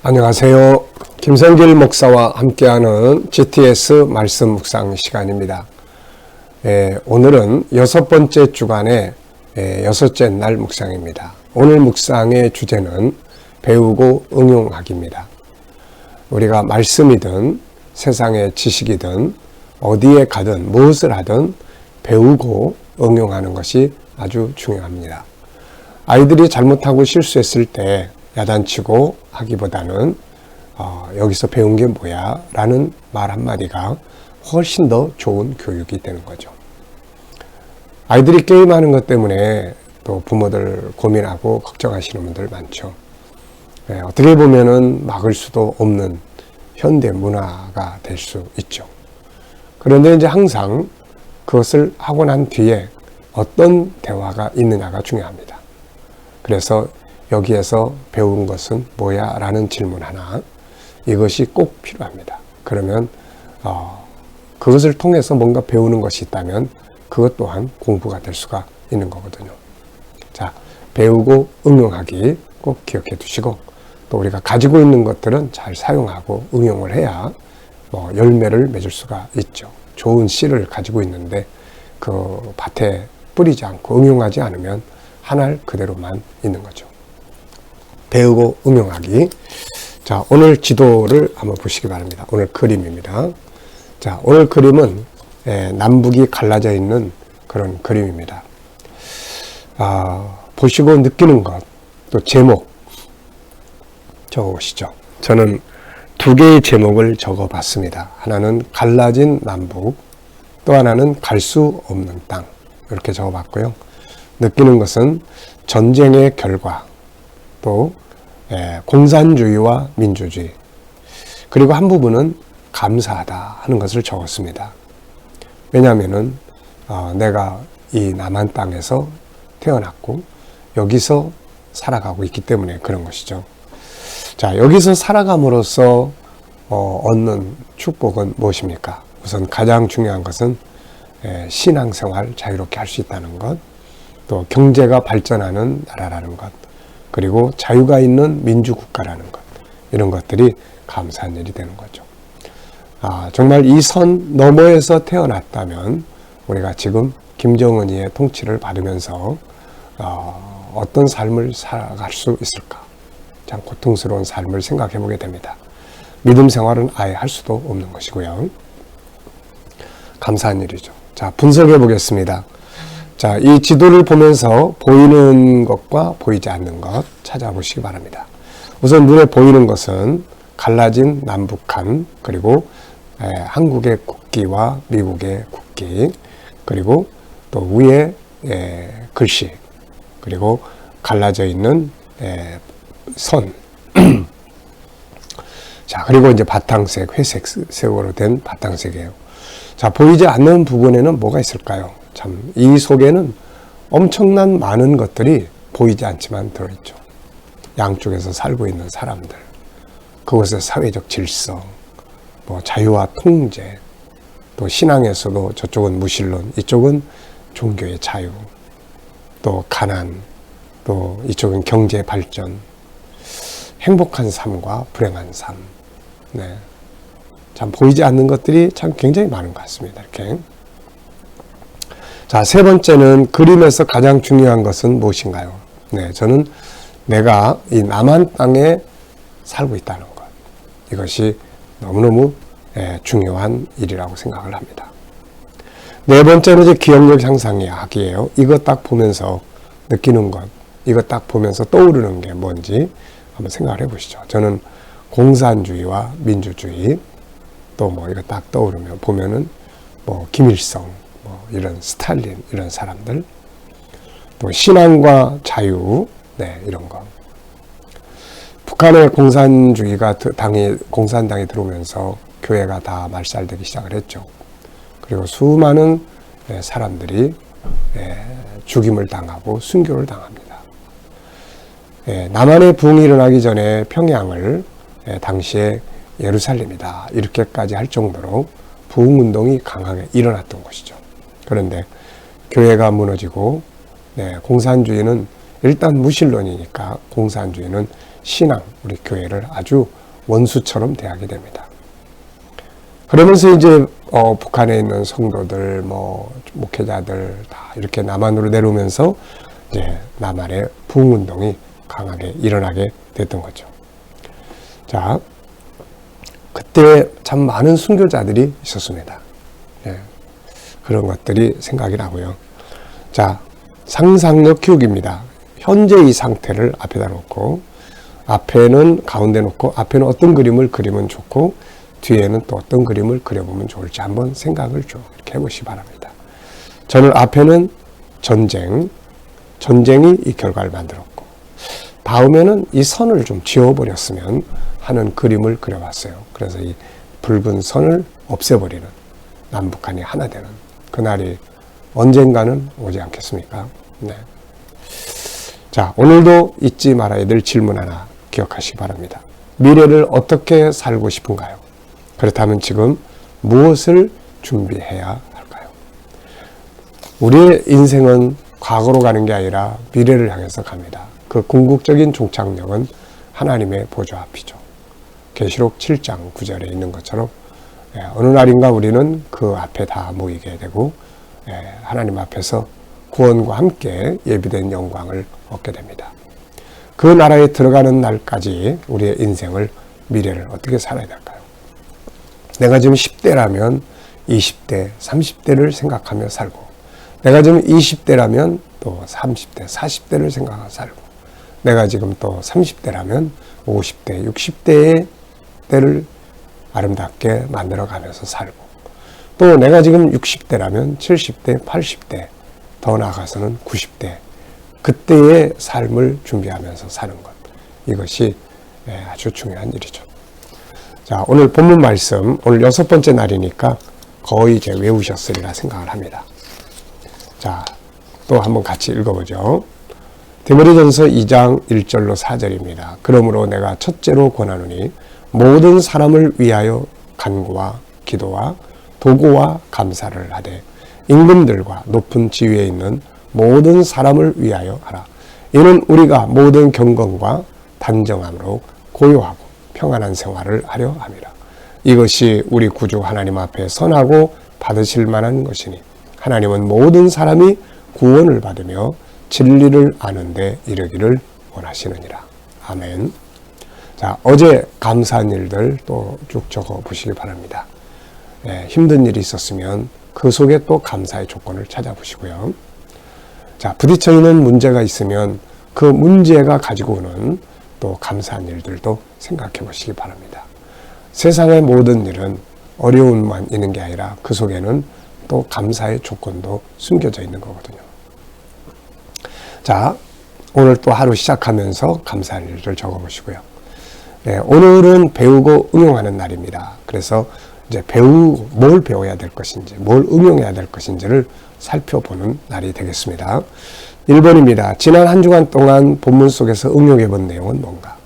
안녕하세요. 김성길 목사와 함께하는 GTS 말씀 묵상 시간입니다. 오늘은 6번째 주간의 6째 날 묵상입니다. 오늘 묵상의 주제는 배우고 응용하기입니다. 우리가 말씀이든 세상의 지식이든 어디에 가든 무엇을 하든 배우고 응용하는 것이 아주 중요합니다. 아이들이 잘못하고 실수했을 때 야단치고 하기보다는 여기서 배운 게 뭐야? 라는 말 한마디가 훨씬 더 좋은 교육이 되는 거죠. 아이들이 게임하는 것 때문에 또 부모들 고민하고 걱정하시는 분들 많죠. 어떻게 보면은 막을 수도 없는 현대 문화가 될 수 있죠. 그런데 이제 항상 그것을 하고 난 뒤에 어떤 대화가 있느냐가 중요합니다. 그래서 여기에서 배운 것은 뭐야? 라는 질문 하나, 이것이 꼭 필요합니다. 그러면 그것을 통해서 뭔가 배우는 것이 있다면 그것 또한 공부가 될 수가 있는 거거든요. 자, 배우고 응용하기 꼭 기억해 두시고, 또 우리가 가지고 있는 것들은 잘 사용하고 응용을 해야 열매를 맺을 수가 있죠. 좋은 씨를 가지고 있는데 그 밭에 뿌리지 않고 응용하지 않으면 한 알 그대로만 있는 거죠. 배우고 응용하기. 자, 오늘 지도를 한번 보시기 바랍니다. 오늘 그림입니다. 자, 오늘 그림은 남북이 갈라져 있는 그런 그림입니다. 보시고 느끼는 것, 또 제목 적어보시죠. 저는 두 개의 제목을 적어봤습니다. 하나는 갈라진 남북, 또 하나는 갈 수 없는 땅, 이렇게 적어봤고요. 느끼는 것은 전쟁의 결과, 또 공산주의와 민주주의, 그리고 한 부분은 감사하다 하는 것을 적었습니다. 왜냐하면은 내가 이 남한 땅에서 태어났고 여기서 살아가고 있기 때문에 그런 것이죠. 자, 여기서 살아감으로써 얻는 축복은 무엇입니까? 우선 가장 중요한 것은 신앙생활 자유롭게 할 수 있다는 것, 또 경제가 발전하는 나라라는 것, 그리고 자유가 있는 민주국가라는 것, 이런 것들이 감사한 일이 되는 거죠. 정말 이 선 너머에서 태어났다면 우리가 지금 김정은이의 통치를 받으면서 어떤 삶을 살아갈 수 있을까? 참 고통스러운 삶을 생각해 보게 됩니다. 믿음 생활은 아예 할 수도 없는 것이고요. 감사한 일이죠. 자, 분석해 보겠습니다. 자, 이 지도를 보면서 보이는 것과 보이지 않는 것 찾아보시기 바랍니다. 우선 눈에 보이는 것은 갈라진 남북한, 그리고 한국의 국기와 미국의 국기, 그리고 또 위에 글씨, 그리고 갈라져 있는 선. 자, 그리고 이제 바탕색, 회색색으로 된 바탕색이에요. 자, 보이지 않는 부분에는 뭐가 있을까요? 참, 이 속에는 엄청난 많은 것들이 보이지 않지만 들어있죠. 양쪽에서 살고 있는 사람들, 그곳의 사회적 질서, 자유와 통제, 또 신앙에서도 저쪽은 무신론, 이쪽은 종교의 자유, 또 가난, 또 이쪽은 경제 발전, 행복한 삶과 불행한 삶. 네. 참 보이지 않는 것들이 참 굉장히 많은 것 같습니다. 이렇게. 자, 세 번째는 그림에서 가장 중요한 것은 무엇인가요? 네, 저는 내가 이 남한 땅에 살고 있다는 것. 이것이 너무너무 중요한 일이라고 생각을 합니다. 네 번째는 이제 기억력 향상이야기예요. 이거 딱 보면서 느끼는 것, 이거 딱 보면서 떠오르는 게 뭔지 한번 생각을 해보시죠. 저는 공산주의와 민주주의, 또 이거 딱 떠오르면 보면은 김일성, 이런 스탈린, 이런 사람들, 또 신앙과 자유, 네, 이런 거. 북한의 공산주의가 공산당이 들어오면서 교회가 다 말살되기 시작을 했죠. 그리고 수많은 사람들이 죽임을 당하고 순교를 당합니다. 남한의 부흥이 일어나기 전에 평양을 당시에 예루살렘이다 이렇게까지 할 정도로 부흥운동이 강하게 일어났던 것이죠. 그런데 교회가 무너지고 공산주의는 일단 무신론이니까 공산주의는 신앙, 우리 교회를 아주 원수처럼 대하게 됩니다. 그러면서 이제 북한에 있는 성도들, 목회자들 다 이렇게 남한으로 내려오면서 이제 남한의 부흥운동이 강하게 일어나게 됐던 거죠. 자, 그때 참 많은 순교자들이 있었습니다. 예, 그런 것들이 생각이 나고요. 자, 상상력 키우기입니다. 현재 이 상태를 앞에다 놓고, 앞에는 가운데 놓고, 앞에는 어떤 그림을 그리면 좋고, 뒤에는 또 어떤 그림을 그려보면 좋을지 한번 생각을 좀 이렇게 해보시기 바랍니다. 저는 앞에는 전쟁이 이 결과를 만들었고, 다음에는 이 선을 좀 지워버렸으면 하는 그림을 그려봤어요. 그래서 이 붉은 선을 없애버리는, 남북한이 하나 되는 그날이 언젠가는 오지 않겠습니까? 네. 자, 오늘도 잊지 말아야 될 질문 하나 기억하시기 바랍니다. 미래를 어떻게 살고 싶은가요? 그렇다면 지금 무엇을 준비해야 할까요? 우리의 인생은 과거로 가는 게 아니라 미래를 향해서 갑니다. 그 궁극적인 종착역은 하나님의 보좌 앞이죠. 계시록 7장 9절에 있는 것처럼 어느 날인가 우리는 그 앞에 다 모이게 되고 하나님 앞에서 구원과 함께 예비된 영광을 얻게 됩니다. 그 나라에 들어가는 날까지 우리의 인생을, 미래를 어떻게 살아야 될까요? 내가 지금 10대라면 20대, 30대를 생각하며 살고, 내가 지금 20대라면 또 30대, 40대를 생각하며 살고, 내가 지금 또 30대라면 50대, 60대의 때를 아름답게 만들어가면서 살고, 또 내가 지금 60대라면 70대, 80대, 더 나아가서는 90대, 그때의 삶을 준비하면서 사는 것, 이것이 아주 중요한 일이죠. 자, 오늘 본문 말씀, 오늘 6번째 날이니까 거의 이제 외우셨으리라 생각을 합니다. 자, 또 한번 같이 읽어보죠. 디모데전서 2장 1절로 4절입니다. 그러므로 내가 첫째로 권하노니 모든 사람을 위하여 간구와 기도와 도구와 감사를 하되 임금들과 높은 지위에 있는 모든 사람을 위하여 하라. 이는 우리가 모든 경건과 단정함으로 고요하고 평안한 생활을 하려 함이라. 이것이 우리 구주 하나님 앞에 선하고 받으실 만한 것이니 하나님은 모든 사람이 구원을 받으며 진리를 아는 데 이르기를 원하시느니라. 아멘. 자, 어제 감사한 일들 또 쭉 적어 보시기 바랍니다. 힘든 일이 있었으면 그 속에 또 감사의 조건을 찾아보시고요. 자, 부딪혀 있는 문제가 있으면 그 문제가 가지고 오는 또 감사한 일들도 생각해 보시기 바랍니다. 세상의 모든 일은 어려움만 있는 게 아니라 그 속에는 또 감사의 조건도 숨겨져 있는 거거든요. 자, 오늘 또 하루 시작하면서 감사한 일을 적어보시고요. 오늘은 배우고 응용하는 날입니다. 그래서 이제 뭘 배워야 될 것인지, 뭘 응용해야 될 것인지를 살펴보는 날이 되겠습니다. 1번입니다. 지난 한 주간 동안 본문 속에서 응용해 본 내용은 뭔가?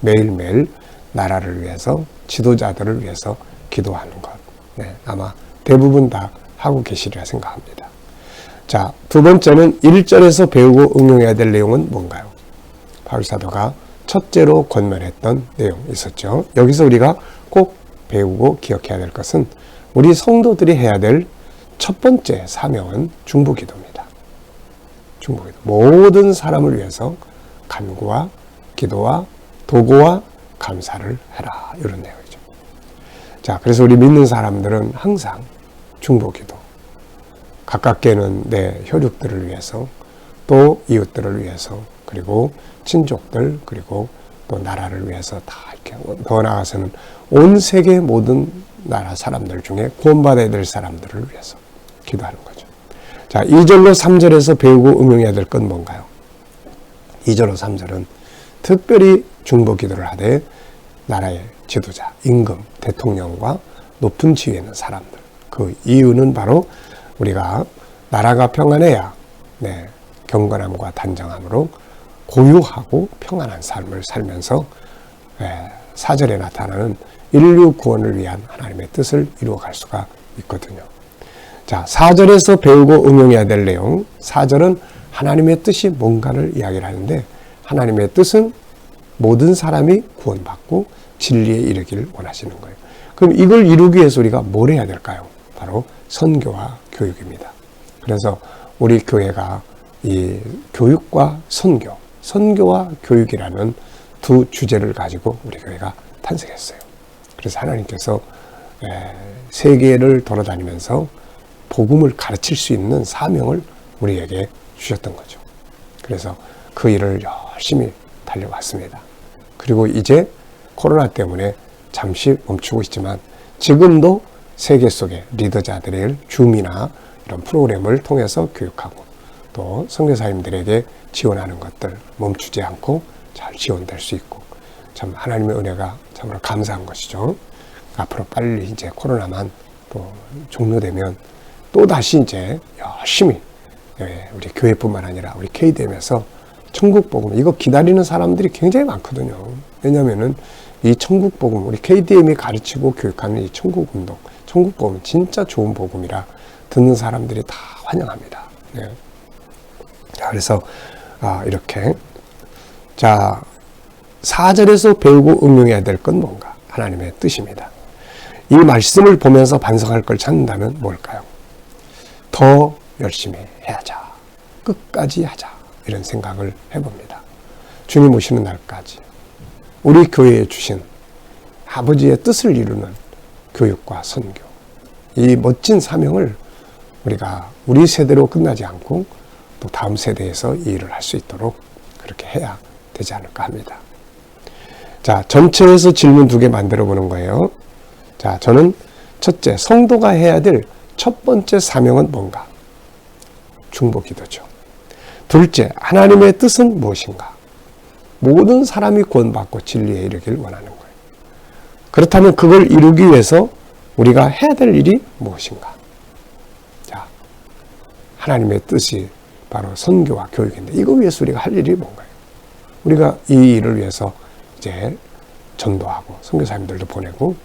매일매일 나라를 위해서, 지도자들을 위해서 기도하는 것. 아마 대부분 다 하고 계시리라 생각합니다. 자, 두 번째는 1절에서 배우고 응용해야 될 내용은 뭔가요? 바울사도가 첫째로 권면했던 내용이 있었죠. 여기서 우리가 꼭 배우고 기억해야 될 것은 우리 성도들이 해야 될 첫 번째 사명은 중보기도입니다. 중보기도. 모든 사람을 위해서 간구와 기도와 도구와 감사를 해라. 이런 내용이죠. 자, 그래서 우리 믿는 사람들은 항상 중보기도, 가깝게는 내 혈육들을 위해서, 또 이웃들을 위해서, 그리고 친족들, 그리고 또 나라를 위해서 다 이렇게, 더 나아가서는 온 세계 모든 나라 사람들 중에 구원받아야 될 사람들을 위해서 기도하는 거죠. 자, 2절로 3절에서 배우고 응용해야 될 건 뭔가요? 2절로 3절은 특별히 중보기도를 하되 나라의 지도자, 임금, 대통령과 높은 지위에 있는 사람들, 그 이유는 바로 우리가 나라가 평안해야 경건함과 단정함으로 고요하고 평안한 삶을 살면서 4절에 나타나는 인류 구원을 위한 하나님의 뜻을 이루어갈 수가 있거든요. 자, 4절에서 배우고 응용해야 될 내용, 4절은 하나님의 뜻이 뭔가를 이야기를 하는데, 하나님의 뜻은 모든 사람이 구원받고 진리에 이르기를 원하시는 거예요. 그럼 이걸 이루기 위해서 우리가 뭘 해야 될까요? 바로 선교와 교육입니다. 그래서 우리 교회가 이 교육과 선교, 선교와 교육이라는 두 주제를 가지고 우리 교회가 탄생했어요. 그래서 하나님께서 세계를 돌아다니면서 복음을 가르칠 수 있는 사명을 우리에게 주셨던 거죠. 그래서 그 일을 열심히 달려왔습니다. 그리고 이제 코로나 때문에 잠시 멈추고 있지만 지금도 세계 속의 리더자들의 줌이나 이런 프로그램을 통해서 교육하고 또 선교사님들에게 지원하는 것들 멈추지 않고 잘 지원될 수 있고, 참 하나님의 은혜가 참으로 감사한 것이죠. 앞으로 빨리 이제 코로나만 또 종료되면 또 다시 이제 열심히 우리 교회뿐만 아니라 우리 KDM에서 천국 복음, 이거 기다리는 사람들이 굉장히 많거든요. 왜냐면은 이 천국 복음, 우리 KDM이 가르치고 교육하는 이 천국 운동, 천국 복음 진짜 좋은 복음이라 듣는 사람들이 다 환영합니다. 네. 자, 그래서 이렇게 자 4절에서 배우고 응용해야 될 건 뭔가? 하나님의 뜻입니다. 이 말씀을 보면서 반성할 걸 찾는다면 뭘까요? 더 열심히 해야자. 끝까지 하자. 이런 생각을 해봅니다. 주님 오시는 날까지 우리 교회에 주신 아버지의 뜻을 이루는 교육과 선교, 이 멋진 사명을 우리가 우리 세대로 끝나지 않고 또 다음 세대에서 이 일을 할 수 있도록 그렇게 해야 되지 않을까 합니다. 자, 전체에서 질문 2개 만들어 보는 거예요. 자, 저는 첫째, 성도가 해야 될 첫 번째 사명은 뭔가? 중보기도죠. 둘째, 하나님의 뜻은 무엇인가? 모든 사람이 구원받고 진리에 이르기를 원하는 거예요. 그렇다면 그걸 이루기 위해서 우리가 해야 될 일이 무엇인가? 자, 하나님의 뜻이 바로 선교와 교육인데 이거 위해서 우리가 할 일이 뭔가요? 우리가 이 일을 위해서 이제 전도하고 선교사님들도 보내고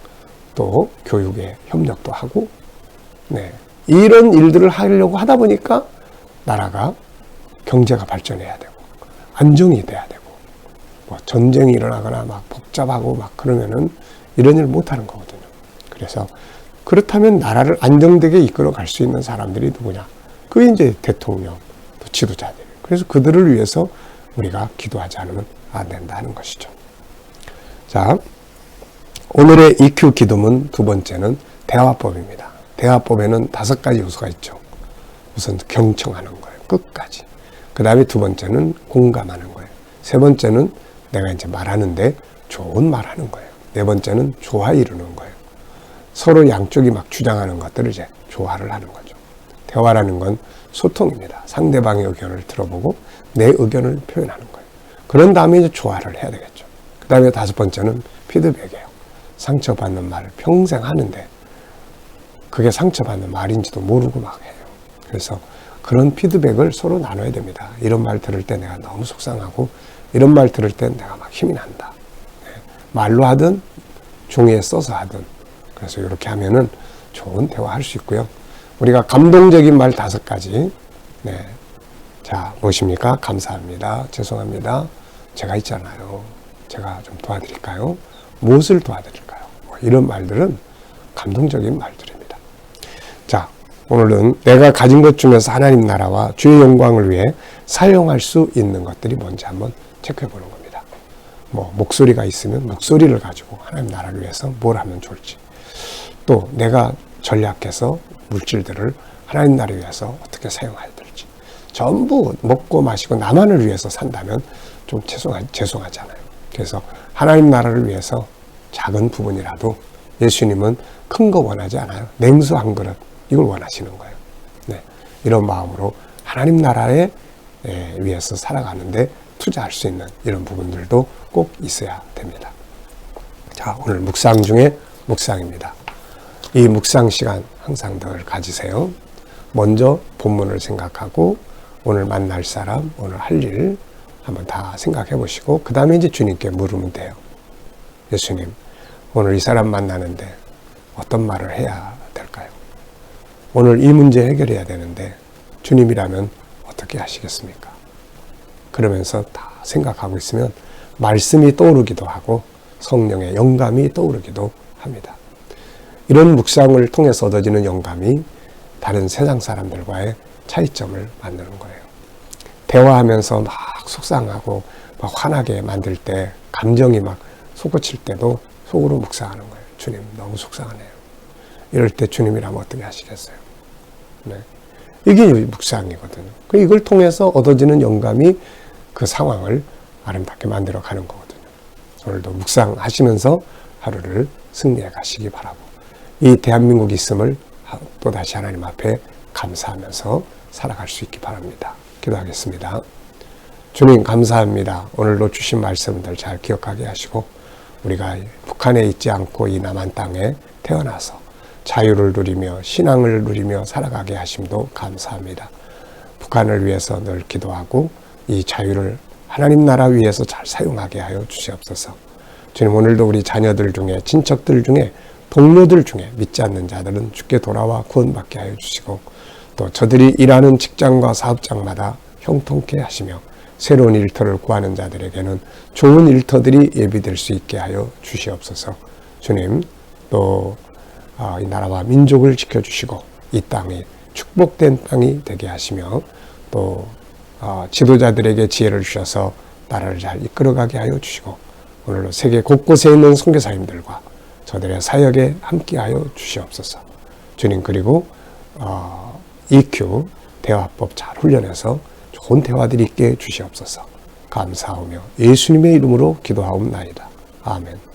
또 교육에 협력도 하고, 네, 이런 일들을 하려고 하다 보니까 나라가 경제가 발전해야 되고 안정이 돼야 되고 뭐 전쟁이 일어나거나 막 복잡하고 막 그러면은 이런 일을 못하는 거거든요. 그래서 그렇다면 나라를 안정되게 이끌어 갈 수 있는 사람들이 누구냐? 그게 이제 대통령, 또 지도자들. 그래서 그들을 위해서 우리가 기도하지 않으면 안 된다는 것이죠. 자, 오늘의 EQ 기도문 두 번째는 대화법입니다. 대화법에는 5가지 요소가 있죠. 우선 경청하는 거예요. 끝까지. 그 다음에 두 번째는 공감하는 거예요. 세 번째는 내가 이제 말하는데 좋은 말하는 거예요. 네 번째는 조화 이루는 거예요. 서로 양쪽이 막 주장하는 것들을 이제 조화를 하는 거죠. 대화라는 건 소통입니다. 상대방의 의견을 들어보고 내 의견을 표현하는 거예요. 그런 다음에 이제 조화를 해야 되겠죠. 그 다음에 5번째는 피드백이에요. 상처받는 말을 평생 하는데 그게 상처받는 말인지도 모르고 막 해요. 그래서 그런 피드백을 서로 나눠야 됩니다. 이런 말 들을 때 내가 너무 속상하고 이런 말 들을 때 내가 막 힘이 난다. 네. 말로 하든 종이에 써서 하든, 그래서 이렇게 하면은 좋은 대화할 수 있고요. 우리가 감동적인 말 5가지. 네. 자, 무엇입니까? 감사합니다. 죄송합니다. 제가 있잖아요. 제가 좀 도와드릴까요? 무엇을 도와드릴까요? 뭐 이런 말들은 감동적인 말들입니다. 자, 오늘은 내가 가진 것 중에서 하나님 나라와 주의 영광을 위해 사용할 수 있는 것들이 뭔지 한번 체크해 보는 겁니다. 뭐 목소리가 있으면 목소리를 가지고 하나님 나라를 위해서 뭘 하면 좋을지, 또 내가 전략해서 물질들을 하나님 나라를 위해서 어떻게 사용해야 될지, 전부 먹고 마시고 나만을 위해서 산다면 좀 죄송하잖아요. 그래서 하나님 나라를 위해서 작은 부분이라도, 예수님은 큰 거 원하지 않아요. 냉수 한 그릇, 이걸 원하시는 거예요. 네, 이런 마음으로 하나님 나라에 위해서 살아가는데 투자할 수 있는 이런 부분들도 꼭 있어야 됩니다. 자, 오늘 묵상 중에 묵상입니다. 이 묵상 시간 항상 늘 가지세요. 먼저 본문을 생각하고 오늘 만날 사람, 오늘 할 일 한번 다 생각해 보시고 그 다음에 이제 주님께 물으면 돼요. 예수님, 오늘 이 사람 만나는데 어떤 말을 해야 될까요? 오늘 이 문제 해결해야 되는데 주님이라면 어떻게 하게 하시겠습니까? 그러면서 다 생각하고 있으면 말씀이 떠오르기도 하고 성령의 영감이 떠오르기도 합니다. 이런 묵상을 통해서 얻어지는 영감이 다른 세상 사람들과의 차이점을 만드는 거예요. 대화하면서 막 속상하고 막 화나게 만들 때, 감정이 막 솟구칠 때도 속으로 묵상하는 거예요. 주님, 너무 속상하네요. 이럴 때 주님이라면 어떻게 하시겠어요? 네. 이게 묵상이거든요. 이걸 통해서 얻어지는 영감이 그 상황을 아름답게 만들어 가는 거거든요. 오늘도 묵상하시면서 하루를 승리해 가시기 바라고, 이 대한민국 있음을 또다시 하나님 앞에 감사하면서 살아갈 수 있기 바랍니다. 기도하겠습니다. 주님, 감사합니다. 오늘도 주신 말씀들 잘 기억하게 하시고, 우리가 북한에 있지 않고 이 남한 땅에 태어나서 자유를 누리며 신앙을 누리며 살아가게 하심도 감사합니다. 북한을 위해서 늘 기도하고 이 자유를 하나님 나라 위해서 잘 사용하게 하여 주시옵소서. 주님, 오늘도 우리 자녀들 중에, 친척들 중에, 동료들 중에 믿지 않는 자들은 주께 돌아와 구원받게 하여 주시고, 또 저들이 일하는 직장과 사업장마다 형통케 하시며 새로운 일터를 구하는 자들에게는 좋은 일터들이 예비될 수 있게 하여 주시옵소서. 주님, 또 이 나라와 민족을 지켜주시고 이 땅이 축복된 땅이 되게 하시며, 또 지도자들에게 지혜를 주셔서 나라를 잘 이끌어가게 하여 주시고, 오늘도 세계 곳곳에 있는 선교사님들과 저들의 사역에 함께하여 주시옵소서. 주님, 그리고 EQ 대화법 잘 훈련해서 좋은 대화들이 있게 주시옵소서. 감사하며 예수님의 이름으로 기도하옵나이다. 아멘.